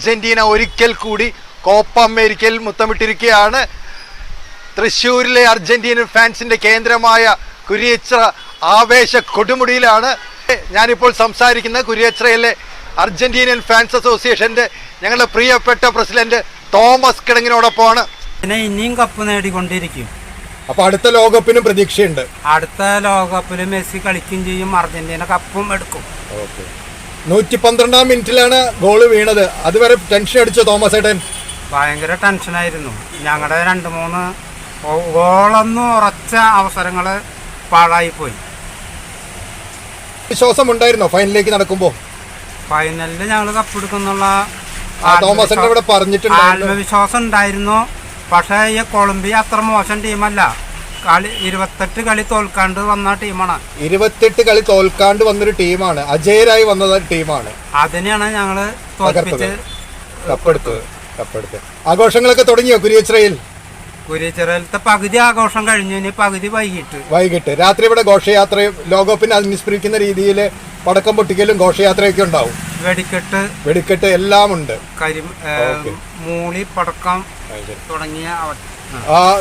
Argentina ഒരിക്കൽ കൂടി Copa അമേരിക്കയിൽ മുത്തമിട്ടിരിക്കുകയാണ്. തൃശ്ശൂരിലെ അർജന്റീനൻ ഫാൻസിന്റെ കേന്ദ്രമായ കുരിയച്ചിറ ആവേശ കൊടുമുടിയിലാണ് ഞാനിപ്പോൾ സംസാരിക്കുന്നത്. കുരിയച്ചിറയിലെ അർജന്റീനൻ ഫാൻസ് അസോസിയേഷന്റെ ഞങ്ങളുടെ പ്രിയപ്പെട്ട പ്രസിഡന്റ് തോമസ് കിടങ്ങിനോടൊപ്പമാണ്. ഇനിയും കപ്പ് നേടിക്കൊണ്ടിരിക്കും. അപ്പൊ അടുത്ത ലോകകപ്പിനും പ്രതീക്ഷയുണ്ട്. അടുത്ത ലോകകപ്പിൽ മെസ്സി കളിക്കുകയും ചെയ്യും, അർജന്റീന കപ്പും എടുക്കും. 112-ാം മിനിറ്റിലാണ് ഗോള് വീണത്. അതുവരെ ടെൻഷൻ അടിച്ചോ തോമസ് ഏട്ടൻ? ഭയങ്കര ടെൻഷനായിരുന്നു. ഞങ്ങളുടെ 2-3 ഗോളൊന്നും ഉറച്ച അവസരങ്ങൾ പാഴായിപ്പോയി. വിശ്വാസം ഉണ്ടായിരുന്നോ ഫൈനലിലേക്ക് നടക്കുമ്പോൾ? ഫൈനലിൽ ഞങ്ങൾ കപ്പെടുക്കുന്നുള്ള ആത്മവിശ്വാസം ഉണ്ടായിരുന്നു. പക്ഷേ ഈ കൊളംബിയ അത്ര മോശം ടീമല്ല. 28 കളി തോൽക്കാണ്ട് വന്ന ടീമാണ്. 28 കളി തോൽക്കാണ്ട് വന്നൊരു ടീമാണ്, അജയരായി വന്ന ടീമാണ്. അതിനെയാണ് ഞങ്ങള് തോൽപ്പിച്ച് കപ്പെടുത്തത്. ആഘോഷങ്ങളൊക്കെ തുടങ്ങിയോ കുരിയച്ചിറയിൽ? കുരിയച്ചിറയിലത്തെ പകുതി ആഘോഷം കഴിഞ്ഞു, ഇനി പകുതി വൈകിട്ട് രാത്രി ഇവിടെ ഘോഷയാത്രയും ലോകകപ്പിനെ അനുസ്മരിക്കുന്ന രീതിയിൽ പടക്കം പൊട്ടിക്കലും ഘോഷയാത്രയൊക്കെ ഉണ്ടാവും. വെടിക്കെട്ട് എല്ലാം ഉണ്ട്. മൂളി പടക്കം തുടങ്ങിയ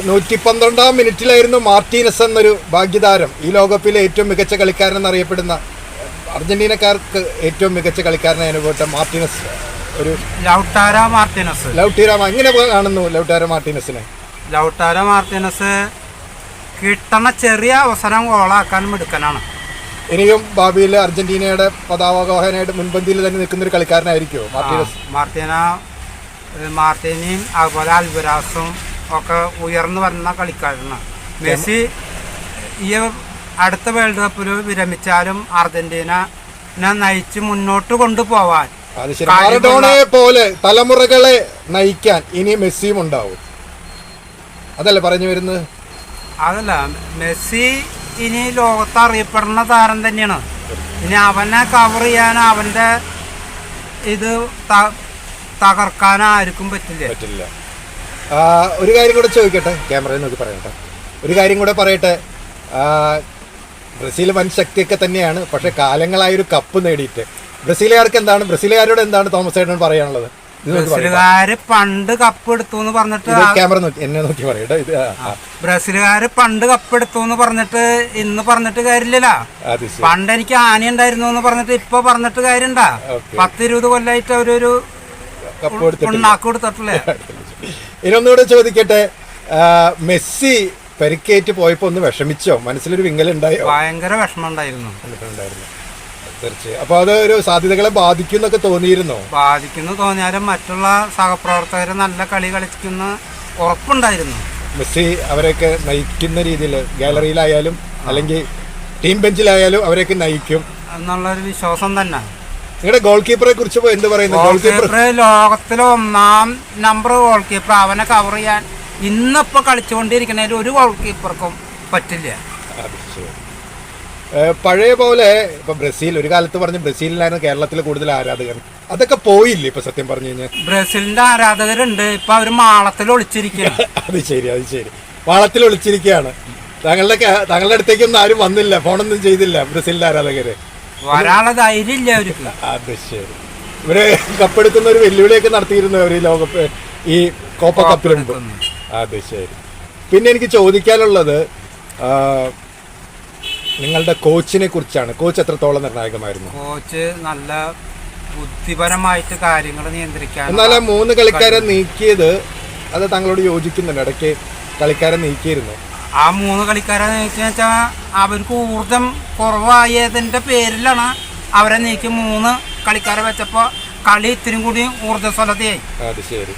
112-ാം മിനിറ്റിലായിരുന്നു മാർട്ടീനസ് എന്നൊരു ഭാഗ്യതാരം, ഈ ലോകകപ്പിലെ ഏറ്റവും മികച്ച കളിക്കാരൻ എന്നറിയപ്പെടുന്ന, അർജന്റീനക്കാർക്ക് ഏറ്റവും മികച്ച കളിക്കാരനെ അനുഭവപ്പെട്ട മാർട്ടീനസ്, ഒരു ലൗട്ടാരോ എങ്ങനെ കാണുന്നു ലൗട്ടാരോ മാർട്ടീനസിനെ? ലൗട്ടാരോ മാർട്ടീനസ് കിട്ടണ ചെറിയ അവസരം ഗോളാക്കാൻ മിടുക്കനാണ്. ഇനിയും ഭാവിയിൽ അർജന്റീനയുടെ പതാകവാഹനായിട്ട് മുൻപന്തിയിൽ തന്നെ നിൽക്കുന്ന ഒരു കളിക്കാരനായിരിക്കുമോ മാർട്ടീനസ്? മാർട്ടീനയും അതുപോലെ അൽവരാസും ഒക്കെ ഉയർന്നു വരുന്ന കളിക്കാരനാണ്. മെസ്സി ഈ അടുത്ത വേൾഡ് കപ്പിൽ വിരമിച്ചാലും അർജന്റീന നയിച്ച് മുന്നോട്ട് കൊണ്ടുപോവാൻ മറഡോണയെ പോലെ തലമുറകളെ നയിക്കാൻ ഇനി മെസ്സിയും ഉണ്ടാവും, അതല്ലേ പറഞ്ഞു വരുന്നത്? അതല്ല, മെസ്സി ഇനി ലോകത്ത് അറിയപ്പെടുന്ന താരം തന്നെയാണ്. ഇനി അവനെ കവർ ചെയ്യാൻ, അവന്റെ ഇത് തകർക്കാൻ ആർക്കും പറ്റില്ല. ഒരു കാര്യം കൂടെ ചോദിക്കട്ടെ, ക്യാമറയിൽ നോക്കി പറയട്ടെ, ഒരു കാര്യം കൂടെ പറയട്ടെ. ബ്രസീൽ വൻ ശക്തിയൊക്കെ തന്നെയാണ്, പക്ഷെ കാലങ്ങളായൊരു കപ്പ് നേടിയിട്ട് ബ്രസീലുകാരോട് എന്താണ് തോമസ് ഏട്ടൻ പറയാനുള്ളത്? ബ്രസീലുകാര് പണ്ട് കപ്പ് എടുത്തു എന്ന് പറഞ്ഞിട്ട്, ക്യാമറ നോക്കി എന്നെ നോക്കി പറയട്ടെ, ബ്രസീലുകാര് പണ്ട് കപ്പ് എടുത്തു എന്ന് പറഞ്ഞിട്ട് ഇന്ന് പറഞ്ഞിട്ട് കാര്യമില്ല. പണ്ട് എനിക്ക് ആന ഉണ്ടായിരുന്നു എന്ന് പറഞ്ഞിട്ട് ഇപ്പൊ പറഞ്ഞിട്ട് കാര്യണ്ടാ? 10-20 കൊല്ലായിട്ട് അവരൊരു ഉണ്ടാക്കി കൊടുത്തിട്ടില്ലേ? ഇനൊന്നുകൂടെ ചോദിക്കട്ടെ, മെസ്സി പരിക്കേറ്റ് പോയപ്പോ ഒന്ന് വിഷമിച്ചോ? മനസ്സിലൊരു വിങ്ങലുണ്ടായോ? ഭയങ്കര വിഷമം ഉണ്ടായിരുന്നു. തീർച്ചയായും. അപ്പൊ അത് ഒരു സാധ്യതകളെ ബാധിക്കുന്നൊക്കെ തോന്നിയാലും മറ്റുള്ള സഹപ്രവർത്തകര് നല്ല കളി കളിക്കുന്ന ഉറപ്പുണ്ടായിരുന്നു. മെസ്സി അവരെയൊക്കെ നയിക്കുന്ന രീതിയിൽ ഗാലറിയിലായാലും അല്ലെങ്കിൽ ടീം ബെഞ്ചിലായാലും അവരെയൊക്കെ നയിക്കും എന്നുള്ളൊരു വിശ്വാസം തന്നെ. നിങ്ങളുടെ ഗോൾ കീപ്പറെ കുറിച്ച് എന്ത് പറയുന്നു? ലോകത്തിലെ 1ാം നമ്പർ ഗോൾ കീപ്പർ, അവനെ കവർ ചെയ്യാൻ ഇന്നിപ്പോ കളിച്ചുകൊണ്ടിരിക്കുന്നതിൽ ഒരു ഗോൾ കീപ്പർക്കും പറ്റില്ല. പഴയ പോലെ ഇപ്പൊ ബ്രസീൽ ഒരു കാലത്ത് പറഞ്ഞ് ബ്രസീലിലായിരുന്നു കേരളത്തിൽ കൂടുതൽ ആരാധകർ, അതൊക്കെ പോയില്ലേ ഇപ്പൊ? സത്യം പറഞ്ഞു കഴിഞ്ഞാൽ ബ്രസീലിന്റെ ആരാധകരുണ്ട്, ഇപ്പൊ അവര് മാളത്തിൽ ഒളിച്ചിരിക്കുകയാണ്. അത് ശരി, മാളത്തിൽ ഒളിച്ചിരിക്കുകയാണ്. താങ്കളുടെ അടുത്തേക്കൊന്നും ആരും വന്നില്ല, ഫോണൊന്നും ചെയ്തില്ല ബ്രസീലിന്റെ ആരാധകര്? വരാനുള്ള ധൈര്യം ഇല്ല അവർക്ക്. അത് ശരി. ഇവര് കപ്പെടുക്കുന്ന ഒരു വെല്ലുവിളിയൊക്കെ നടത്തിയിരുന്നു അവര് ലോകകപ്പ്, ഈ കോപ്പ കപ്പിലുണ്ട്. അത് ശരി. പിന്നെ എനിക്ക് ചോദിക്കാനുള്ളത് നിങ്ങളുടെ കോച്ചിനെ കുറിച്ചാണ്. കോച്ച് എത്രത്തോളം നിർണായകമായിരുന്നു? കോച്ച് നല്ല ബുദ്ധിപരമായിട്ട് കാര്യങ്ങൾ നിയന്ത്രിക്കാൻ. എന്നാലും 3 കളിക്കാരെ നീക്കിയത്, അത് താങ്കളോട് യോജിക്കുന്നുണ്ട്? ഇടയ്ക്ക് കളിക്കാരെ നീക്കിയിരുന്നു. ആ 3 കളിക്കാരെ നീക്കിയെന്ന് അവർക്ക് ഊർജം കുറവായതിന്റെ പേരിലാണ് അവരെ നീക്കി 3 കളിക്കാരെ വെച്ചപ്പോ കളി ഇത്തിരി കൂടി ഊർജ്ജസ്വലതയായി. അത് ശരി.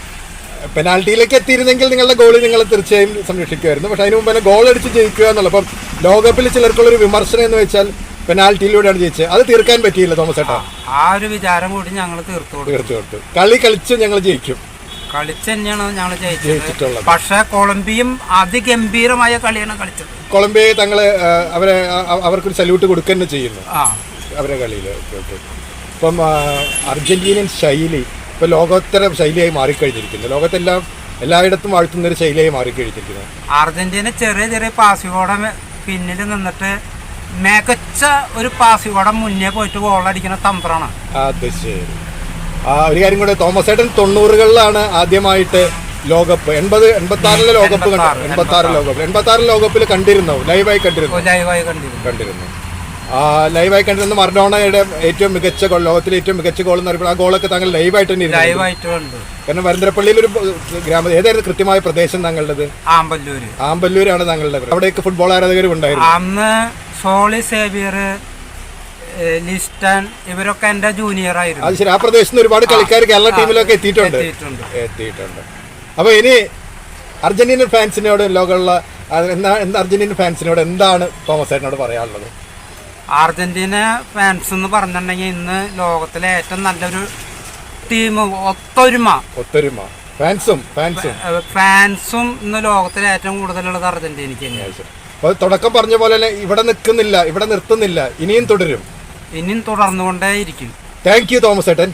പെനാൽറ്റിയിലേക്ക് എത്തിയിരുന്നെങ്കിൽ നിങ്ങളുടെ ഗോളി നിങ്ങൾ തീർച്ചയായും സംരക്ഷിക്കുമായിരുന്നു. പക്ഷെ അതിന് മുമ്പ് തന്നെ ഗോൾ അടിച്ച് ജയിക്കുക എന്നുള്ളത്, അപ്പം ലോകകപ്പിൽ ചിലർക്കുള്ളൊരു വിമർശനം എന്ന് വെച്ചാൽ പെനാൽറ്റിയിലൂടെയാണ് ജയിച്ചത്, അത് തീർക്കാൻ പറ്റിയില്ല തോമസ് ഏട്ടാ. ആ ഒരു വിചാരം കൂടി ഞങ്ങൾ തീർത്തു കൊടുത്തു. കളി കളിച്ച് ഞങ്ങൾ ജയിക്കും, കളിച്ച് തന്നെയാണ് ഞങ്ങൾ ജയിച്ചിട്ടുള്ളത്. പക്ഷെ കൊളംബിയയും അതിഗംഭീരമായ കളിയാണ് കളിച്ചത്. കൊളംബിയയെ അവർക്കൊരു സല്യൂട്ട് കൊടുക്കുക തന്നെ ചെയ്യുന്നു അവരെ കളിയിൽ. ഇപ്പം അർജന്റീനിയൻ ശൈലി ഇപ്പൊ ലോകോത്തര ശൈലിയായി മാറിക്കഴിഞ്ഞിരിക്കുന്നു. എല്ലായിടത്തും വാഴ്ത്തുന്നൊരു ശൈലിയായി മാറിക്കഴിഞ്ഞിരിക്കുന്നു. അർജന്റീന ചെറിയ പാസുകളോടെ പിന്നിൽ നിന്നിട്ട് മികച്ച ഒരു പാസുകളോടെ മുന്നേ പോയിട്ട് ഗോൾ അടിക്കുന്ന തന്ത്രമാണ്. അത് ശരി. ഒരു കാര്യം കൂടെ, തോമസ് ഏട്ടൻ 90കളിലാണ് ആദ്യമായിട്ട് ലോകകപ്പ് 86 ലോകകപ്പ് 86 ലോകകപ്പിൽ കണ്ടിരുന്നു, ലൈവായി കണ്ടിരുന്നു. ലൈവായി കണ്ടിരുന്ന മറഡോണയുടെ ഏറ്റവും മികച്ച ഗോൾ, ലോകത്തിലെ ഏറ്റവും മികച്ച ഗോൾ എന്ന് പറയുമ്പോൾ ആ ഗോളൊക്കെ താങ്കൾ ലൈവായിട്ട് തന്നെ ഇരുന്നു. കാരണം വരന്തരപ്പള്ളിയിൽ ഒരു ഏതായിരുന്നു കൃത്യമായ പ്രദേശം താങ്കളുടേത്? ആമ്പല്ലൂരാണ് താങ്കളുടെ. അവിടെയൊക്കെ ഫുട്ബോൾ ആരാധകരും ഉണ്ടായിരുന്നു അന്ന്. സോളി സേവിയർ, ലിസ്റ്റൻ, ഇവരൊക്കെ എന്റെ ജൂനിയർ ആയിരുന്നു. അത് ശരി. ആ പ്രദേശത്ത് നിന്ന് ഒരുപാട് കളിക്കാർ കേരള ടീമിലൊക്കെ എത്തിയിട്ടുണ്ട്. അപ്പൊ ഇനി അർജന്റീനൻ ഫാൻസിനോട്, ലോകമുള്ള അർജന്റീനൻ ഫാൻസിനോട് എന്താണ് തോമസ് ഏട്ടനോട് പറയാനുള്ളത്? അർജന്റീന ഫാൻസ് എന്ന് പറഞ്ഞിട്ടുണ്ടെങ്കിൽ ഇന്ന് ലോകത്തിലെ ഏറ്റവും നല്ലൊരു ടീം, ഒത്തൊരുമ ഫാൻസും ഇന്ന് ലോകത്തിലെ ഏറ്റവും കൂടുതലുള്ളത് അർജന്റീനയ്ക്ക് തന്നെയാണ്. അപ്പൊ തുടക്കം പറഞ്ഞ പോലെ തന്നെ ഇവിടെ നിർത്തുന്നില്ല, ഇനിയും തുടർന്നുകൊണ്ടേയിരിക്കും. താങ്ക് യു തോമസ് ഏട്ടൻ.